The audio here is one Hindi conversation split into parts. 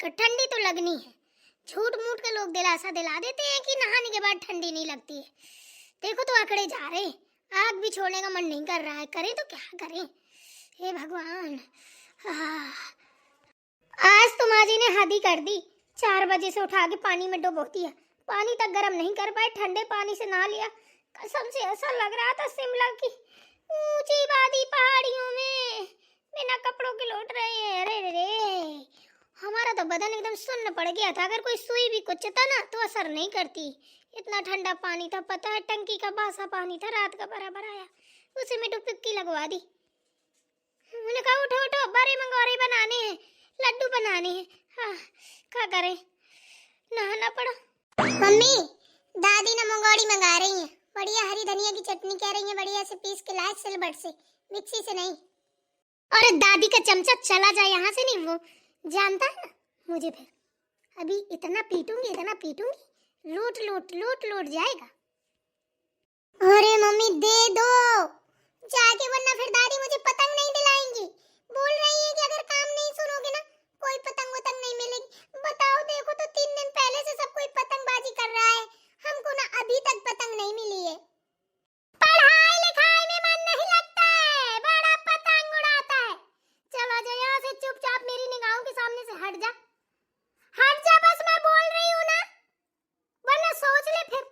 ठंडी तो लगनी है। झूठ मूठ के लोग दिलासा दिला देते हैं कि नहाने के बाद ठंडी नहीं लगती है। देखो तो आंकड़े जा रहे हैं, आग भी छोड़ने का मन नहीं कर रहा है। करें तो क्या करें, हे भगवान। आज तो माँ जी ने हद ही कर दी, 4 बजे से उठा के पानी में डुबोती है, पानी तक गर्म नहीं कर पाए, ठंडे पानी से नहा लिया। कसम से ऐसा लग रहा था शिमला की ऊंची वादी पहाड़ियों में बिना कपड़ों के लौट रहे हैं। अरे रे, हमारा तो बदन एकदम सुन्न पड़ गया था। अगर कोई सुई भी कुचता ना तो असर नहीं करती, इतना ठंडा पानी था। पता है, टंकी का बासा पानी था, रात का भरा भराया, उसी में डुबकी लगवा दी। मैंने कहा उठो उठो, बड़े मंगोरे बनाने हैं, लड्डू बनाने हैं। हाँ, क्या करें, नहाना पड़ा। मम्मी, दादी ना मंगोड़ी मंगा रही है, बढ़िया हरी धनिया की चटनी कह रही है, बढ़िया से पीस के लाए, सिलबट से, मिक्सी से नहीं। और दादी का चमचा चला जाए यहाँ से, नहीं वो जानता है ना मुझे। फिर अभी इतना पीटूंगी, लूट लूट लूट लूट जाएगा। अरे मम्मी दे दो जाके, वरना फिर दादी मुझे पतंग नहीं दिलाएंगी। बोल रही है कि अगर काम नहीं सुनोगे ना कोई पतंग वतंग नहीं मिलेगी। बताओ, देखो तो 3 दिन पहले से सब कोई पतंगबाजी कर रहा है, हमको ना अभी तक पतंग नहीं मिली है। पढ़ाई लिखाई में मन नहीं लगता है, बड़ा पतंग उड़ाता है। चला जा यहाँ से, चुपचाप मेरी निगाहों के सामने से हट जा, हट जा, बस मैं बोल रही हूँ ना, वरना सोच ले फिर।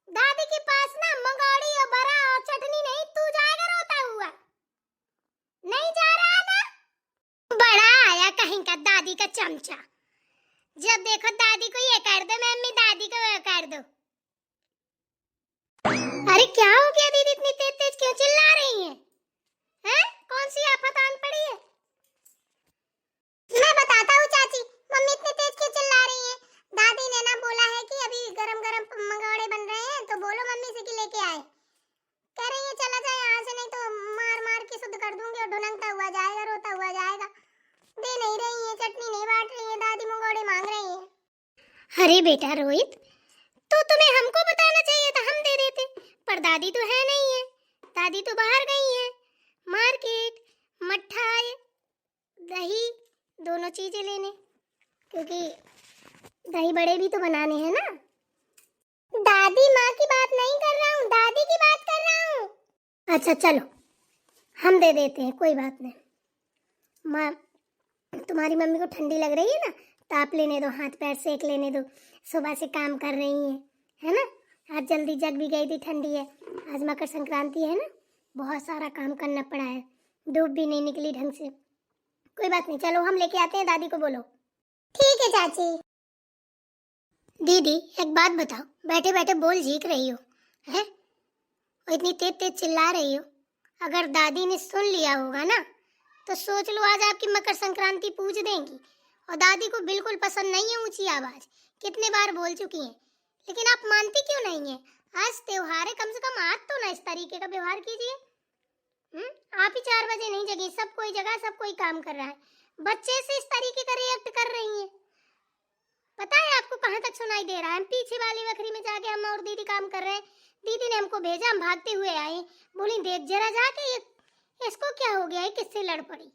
दादी के पास ना मंगोड़ी और बड़ा और चटनी नहीं, तू जाएगा रोता हुआ। नहीं जा रहा ना, बड़ा आया कहीं का दादी का चमचा। जब देखो दादी को ये कर दो, मम्मी दादी को वो कर दो। अरे क्या हो गया दीदी, इतनी तेज तेज क्यों चिल्ला रही हैं? हैं? कौन सी आफत आन पड़ी है? मैं बताता हूँ चाची, मम्मी इतनी तेज क्यों चिल्ला रही हैं। दादी ने ना बोला है कि अभी गरम गरम मंगोड़े बन रहे हैं, तो बोलो मम्मी से कि लेके आए। कह रही है चला जाए यहाँ से, नहीं तो मार मार के शुद्ध कर दूंगी और ढुनकता हुआ जाएगा, रोता हुआ जाएगा। दे नहीं रही है, चटनी नहीं बांट रही है, दादी मंगोड़े मांग रही है। अरे बेटा रोहित, तो तुम्हें हमको बताना चाहिए था, हम दे देते। पर दादी तो है नहीं है, दादी तो बाहर गई है, मार्केट, मिठाई, दही, दोनों चीजें लेने, क्योंकि दही बड़े भी तो बनाने हैं ना। दादी माँ की बात नहीं कर रहा हूँ, दादी की बात कर रहा हूँ। अच्छा चलो, हम दे देते हैं, कोई बात नहीं। माँ, तुम्हारी मम्मी को ठंडी लग रही है ना, ताप लेने दो, हाथ पैर सेक लेने दो, सुबह से काम कर रही है ना। आज जल्दी जग भी गई थी, ठंडी है, आज मकर संक्रांति है ना, बहुत सारा काम करना पड़ा है, धूप भी नहीं निकली ढंग से। कोई बात नहीं, चलो हम लेके आते हैं, दादी को बोलो। ठीक है चाची। दीदी एक बात बताओ, बैठे बैठे बोल झीक रही हो है, और इतनी तेज तेज चिल्ला रही हो, अगर दादी ने सुन लिया होगा ना तो सोच लो आज आपकी मकर संक्रांति पूज देंगी। और दादी को बिल्कुल पसंद नहीं है ऊंची आवाज, कितने बार बोल चुकी हैं, लेकिन आप मानती क्यों नहीं है? आज त्योहार है, कम से कम आज तो ना इस तरीके का व्यवहार कीजिए। आप ही 4 बजे नहीं जगी, सब कोई जगह, सब कोई काम कर रहा है, बच्चे से इस तरीके का रिएक्ट कर रही हैं। पता है आपको कहाँ तक सुनाई दे रहा है? हम पीछे वाली बकरी में जाके हम और दीदी काम कर रहे हैं, दीदी ने हमको भेजा, हम भागते हुए आए, बोली देख जरा जाके ये इसको क्या हो गया है, किससे लड़ पड़ी।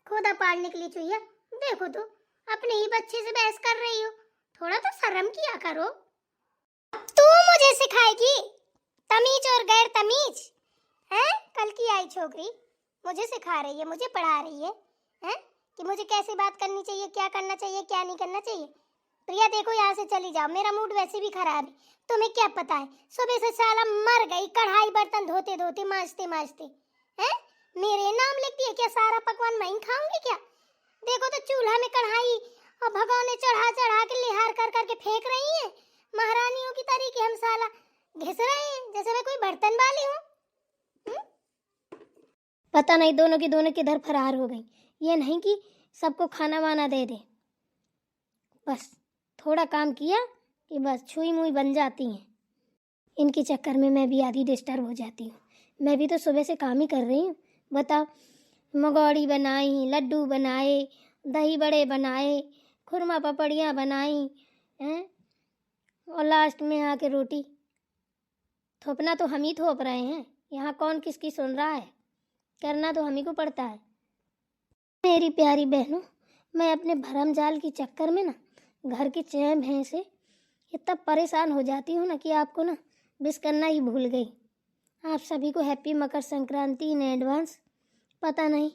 खुदा पाल निकली चुईया, देखो तो अपने ही बच्चे से बहस कर रही हो, थोड़ा तो शर्म किया करो। तू मुझे सिखाएगी तमीज और गैर तमीज है? कल की आई छोकरी मुझे सिखा रही है, मुझे पढ़ा रही है कि मुझे कैसे बात करनी चाहिए, क्या करना चाहिए, क्या नहीं करना चाहिए। प्रिया देखो यहाँ से चली जाओ, मेरा मूड वैसे भी खराब है, तुम्हें क्या पता है, सुबह से साला मर गई, कढ़ाई बर्तन धोते धोते, मांजते मांजते हैं, मेरे नाम लिखती है क्या? सारा पकवान मैं ही खाऊंगी क्या? देखो तो चूल्हा में कढ़ाई और भगोने चढ़ा चढ़ा के लिहार कर करके फेंक रही है, महारानियों की तरीके हम साला घिस रहे हैं जैसे मैं कोई बर्तन वाली हूँ। पता नहीं दोनों की दोनों किधर फरार हो गई, ये नहीं कि सबको खाना वाना दे दे, बस थोड़ा काम किया कि बस छुई मुई बन जाती हैं। इनके चक्कर में मैं भी आधी डिस्टर्ब हो जाती हूँ। मैं भी तो सुबह से काम ही कर रही हूँ। बताओ, मंगोड़ी बनाई, लड्डू बनाए, दही बड़े बनाए, खुरमा पपड़ियाँ बनाई हैं, और लास्ट में आके रोटी। थोपना तो हम ही थोप रहे हैं, यहाँ कौन किसकी सुन रहा है, करना तो हम ही को पड़ता है। मेरी प्यारी बहनों, मैं अपने भरम जाल के चक्कर में ना घर की चैन भैंस से इतना परेशान हो जाती हूँ ना कि आपको ना विश करना ही भूल गई। आप सभी को happy Makar Sankranti in advance. पता नहीं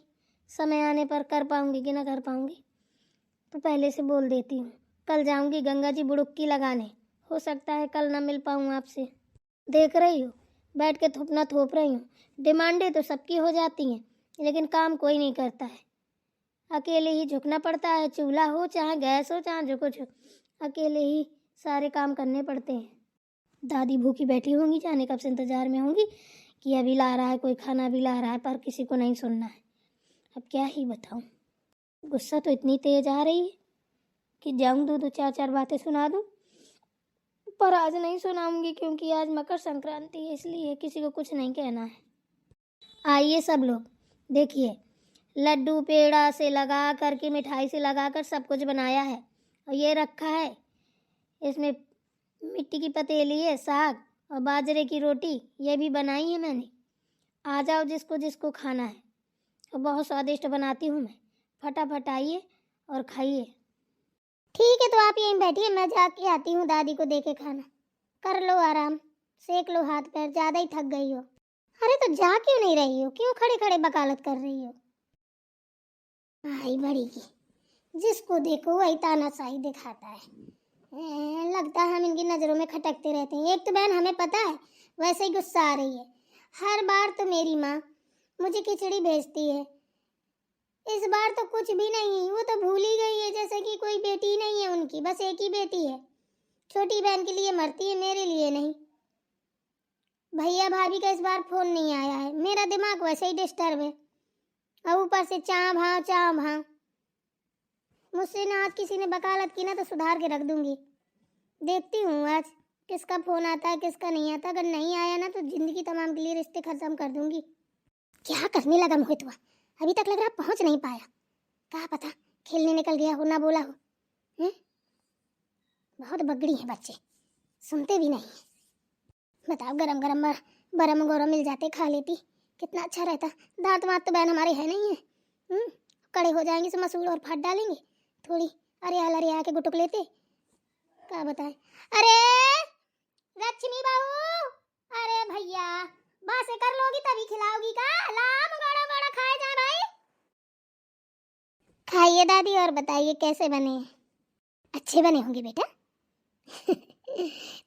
समय आने पर कर पाऊँगी कि ना कर पाऊँगी, तो पहले से बोल देती हूँ कल जाऊँगी गंगा जी बुड़ुक्की लगाने। हो सकता है कल ना मिल पाऊँ आपसे। देख रही हो बैठ के थोपना थोप रही हूँ। डिमांडें तो सबकी हो जाती हैं, लेकिन काम कोई नहीं करता है। अकेले ही झुकना पड़ता है, चूल्हा हो चाहे गैस हो चाहे जो कुछ हो, अकेले ही सारे काम करने पड़ते हैं। दादी भूखी बैठी होंगी, जाने कब से इंतजार में होंगी कि अभी ला रहा है कोई खाना, भी ला रहा है, पर किसी को नहीं सुनना है। अब क्या ही बताऊं, गुस्सा तो इतनी तेज आ रही है कि जाऊं दो चार चार बातें सुना दूं, पर आज नहीं सुनाऊंगी क्योंकि आज मकर संक्रांति है, इसलिए किसी को कुछ नहीं कहना है। आइए सब लोग देखिए, लड्डू पेड़ा से लगा करके मिठाई से लगा कर सब कुछ बनाया है और ये रखा है। इसमें मिट्टी की पतीली है, साग और बाजरे की रोटी ये भी बनाई है मैंने। आ जाओ जिसको जिसको खाना है, और बहुत स्वादिष्ट बनाती हूँ मैं। फटाफट आइए और खाइए। ठीक है, तो आप यहीं बैठिए, मैं जाके आती हूँ दादी को देके खाना। कर लो आराम, सेक लो हाथ पैर, ज्यादा ही थक गई हो। अरे तो जा क्यों नहीं रही हो, क्यों खड़े खड़े वकालत कर रही हो? आई बड़ी की, जिसको देखो वही तानाशाही दिखाता है। लगता है हम इनकी नजरों में खटकते रहते हैं। एक तो बहन हमें पता है वैसे ही गुस्सा आ रही है। हर बार तो मेरी माँ मुझे खिचड़ी भेजती है, इस बार तो कुछ भी नहीं। वो तो भूल ही गई है जैसे कि कोई बेटी नहीं है उनकी, बस एक ही बेटी है। छोटी बहन के लिए मरती है, मेरे लिए नहीं। भैया भाभी का इस बार फोन नहीं आया है, मेरा दिमाग वैसे ही डिस्टर्ब है, और ऊपर से चाँ भाँ। मुझसे ना आज किसी ने वकालत की ना तो सुधार के रख दूंगी। देखती हूँ आज किसका फोन आता है किसका नहीं आता। अगर नहीं आया ना तो जिंदगी तमाम के लिए रिश्ते खत्म कर दूंगी। क्या करने लगा मोहित हुआ, अभी तक लग रहा पहुंच नहीं पाया। कहा पता खेलने निकल गया हो, ना बोला हो। बहुत बगड़ी है बच्चे, सुनते भी नहीं। बताओ गरम गरम बरम गोरम मिल जाते, खा लेती, कितना अच्छा रहता। दांत वात तो बहन हमारे है नहीं है। कड़े हो जाएंगे तो मसूर और फाट डालेंगे थोड़ी। अरे के गुटुक लेते, क्या बताए। अरे लक्ष्मी बहू, अरे भैया बासे कर लोगी तभी खिलाओगी का? लाम गोड़ा गोड़ा खाए जा भाई। खाइए दादी और बताइए कैसे बने? अच्छे बने होंगे बेटा।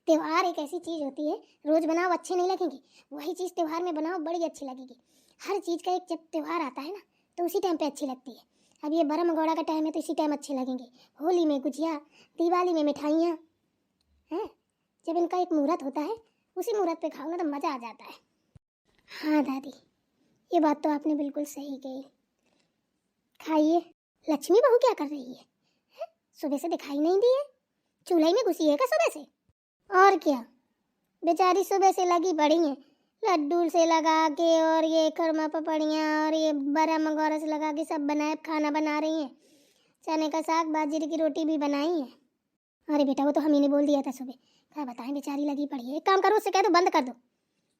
त्योहार एक ऐसी चीज होती है, रोज बनाओ अच्छे नहीं लगेंगे, वही चीज त्योहार में बनाओ बड़ी अच्छी लगेगी। हर चीज का एक जब त्योहार आता है ना तो उसी टाइम पे अच्छी लगती है। अब ये बरम मगौड़ा का टाइम है तो इसी टाइम अच्छे लगेंगे। होली में गुजिया, दिवाली में मिठाइयाँ हैं, जब इनका एक मुहूर्त होता है उसी मुहूर्त पे खाओ ना तो मजा आ जाता है। हाँ दादी, ये बात तो आपने बिल्कुल सही कही। खाइए। लक्ष्मी बहू क्या कर रही है? सुबह से दिखाई नहीं दी है, चूल्हे में घुसी है क्या सुबह से? और क्या, बेचारी सुबह से लगी पड़ी है, लड्डू से लगा के और ये खरमा पपड़ियाँ और ये बरा मंगौरा से लगा के सब बनाए, खाना बना रही हैं। चने का साग बाजरे की रोटी भी बनाई है। अरे बेटा वो तो हम ही ने बोल दिया था सुबह, क्या बताएं बेचारी लगी पड़ी है। एक काम करो, उससे कह दो बंद कर दो।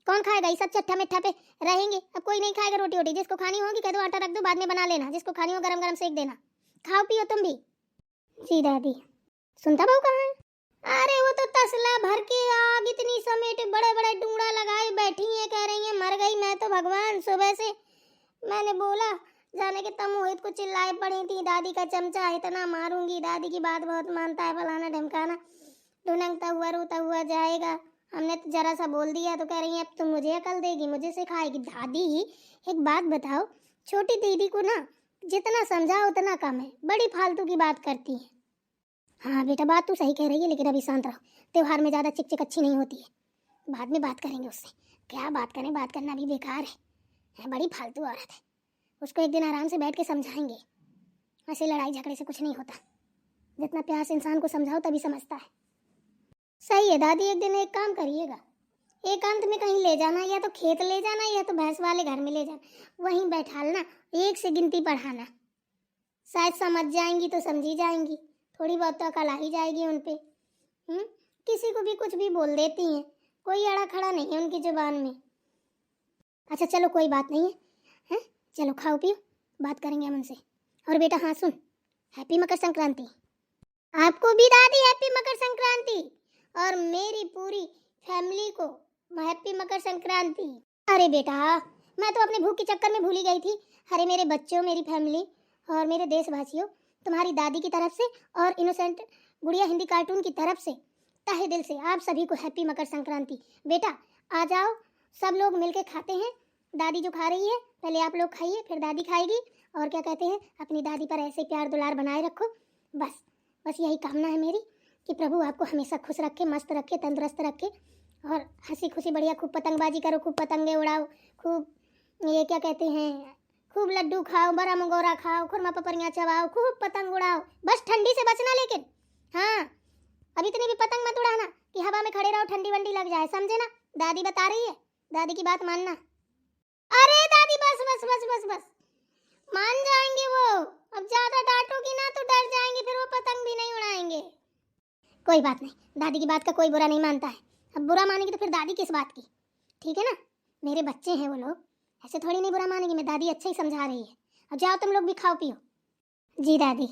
कौन खाएगा ये सब चट्टा मिट्ठा पे रहेंगे? अब कोई नहीं खाएगा रोटी वोटी, जिसको खानी होगी कह दो आटा रख दो, बाद में बना लेना, जिसको खानी हो गरम गरम सेक देना। खाओ पियो तुम भी। जी दादी। सुनता बहू कहाँ है? अरे वो तो तसला भर के आग इतनी समेटे बड़े बड़े डूंगड़ा लगाए बैठी है, कह रही है मर गई मैं तो। भगवान सुबह से मैंने बोला जाने के तब मोहित को चिल्लाए पड़ी थी, दादी का चमचा इतना मारूंगी, दादी की बात बहुत मानता है, फलाना ढमकाना। ढुनकता हुआ रोता हुआ जाएगा। हमने तो जरा सा बोल दिया तो कह रही है अब तुम मुझे अकल देगी, मुझे सिखाएगी। दादी एक बात बताओ, छोटी दीदी को ना जितना समझाओ उतना कम है, बड़ी फालतू की बात करती है। हाँ बेटा बात तू सही कह रही है, लेकिन अभी शांत रहो, त्योहार में ज़्यादा चिक चिक अच्छी नहीं होती है, बाद में बात करेंगे उससे। क्या बात करें, बात करना भी बेकार है, बड़ी फालतू औरत है। उसको एक दिन आराम से बैठ के समझाएंगे। ऐसे लड़ाई झगड़े से कुछ नहीं होता, जितना प्यार से इंसान को समझाओ तभी समझता है। सही है दादी, एक दिन एक काम करिएगा, एकांत में कहीं ले जाना, या तो खेत ले जाना या तो भैंस वाले घर में ले जाना, वहीं बैठालना, एक से गिनती पढ़ाना, शायद समझ जाएंगी तो समझी जाएंगी, थोड़ी बहुत तो अकल आ ही जाएगी उन पे। किसी को भी कुछ भी बोल देती हैं, कोई अड़ा खड़ा नहीं है उनकी जुबान में। अच्छा चलो कोई बात नहीं है, चलो खाओ पियो, बात करेंगे हम उनसे। और बेटा हाँ सुन, हैप्पी मकर संक्रांति। आपको भी दादी हैप्पी मकर संक्रांति, और मेरी पूरी फैमिली को हैप्पी मकर संक्रांति। अरे बेटा, मैं तो अपने भूख के चक्कर में भूल ही गई थी। अरे मेरे बच्चों, मेरी फैमिली और मेरे देशवासियों, तुम्हारी दादी की तरफ से और इनोसेंट गुड़िया हिंदी कार्टून की तरफ से तहे दिल से आप सभी को हैप्पी मकर संक्रांति। बेटा आ जाओ, सब लोग मिलके खाते हैं। दादी जो खा रही है, पहले आप लोग खाइए, फिर दादी खाएगी। और क्या कहते हैं, अपनी दादी पर ऐसे प्यार दुलार बनाए रखो। बस यही कामना है मेरी कि प्रभु आपको हमेशा खुश रखे, मस्त रखे, तंदुरुस्त रखे, और हंसी खुशी बढ़िया खूब पतंगबाजी करो, खूब पतंगे उड़ाओ, खूब ये क्या कहते हैं, खूब लड्डू खाओ, बड़ा मंगोरा खाओ, खुरमा पपरियाँ चबाओ, खूब पतंग उड़ाओ। बस ठंडी से बचना, लेकिन हाँ अब इतनी भी पतंग मत उड़ाना कि हवा में खड़े रहो, ठंडी वंडी लग जाए, समझे ना। दादी बता रही है, दादी की बात मानना। अरे दादी बस बस बस बस बस, मान जाएंगे वो। अब ज्यादा डांटोगी ना तो डर जाएंगे, फिर वो पतंग भी नहीं उड़ाएंगे। कोई बात नहीं, दादी की बात का कोई बुरा नहीं मानता है। अब बुरा मानेगी तो फिर दादी किस बात की, ठीक है ना। मेरे बच्चे हैं वो लोग, ऐसे थोड़ी नहीं बुरा मानेगी। मैं दादी अच्छा ही समझा रही है। अब जाओ तुम लोग भी खाओ पियो। जी दादी।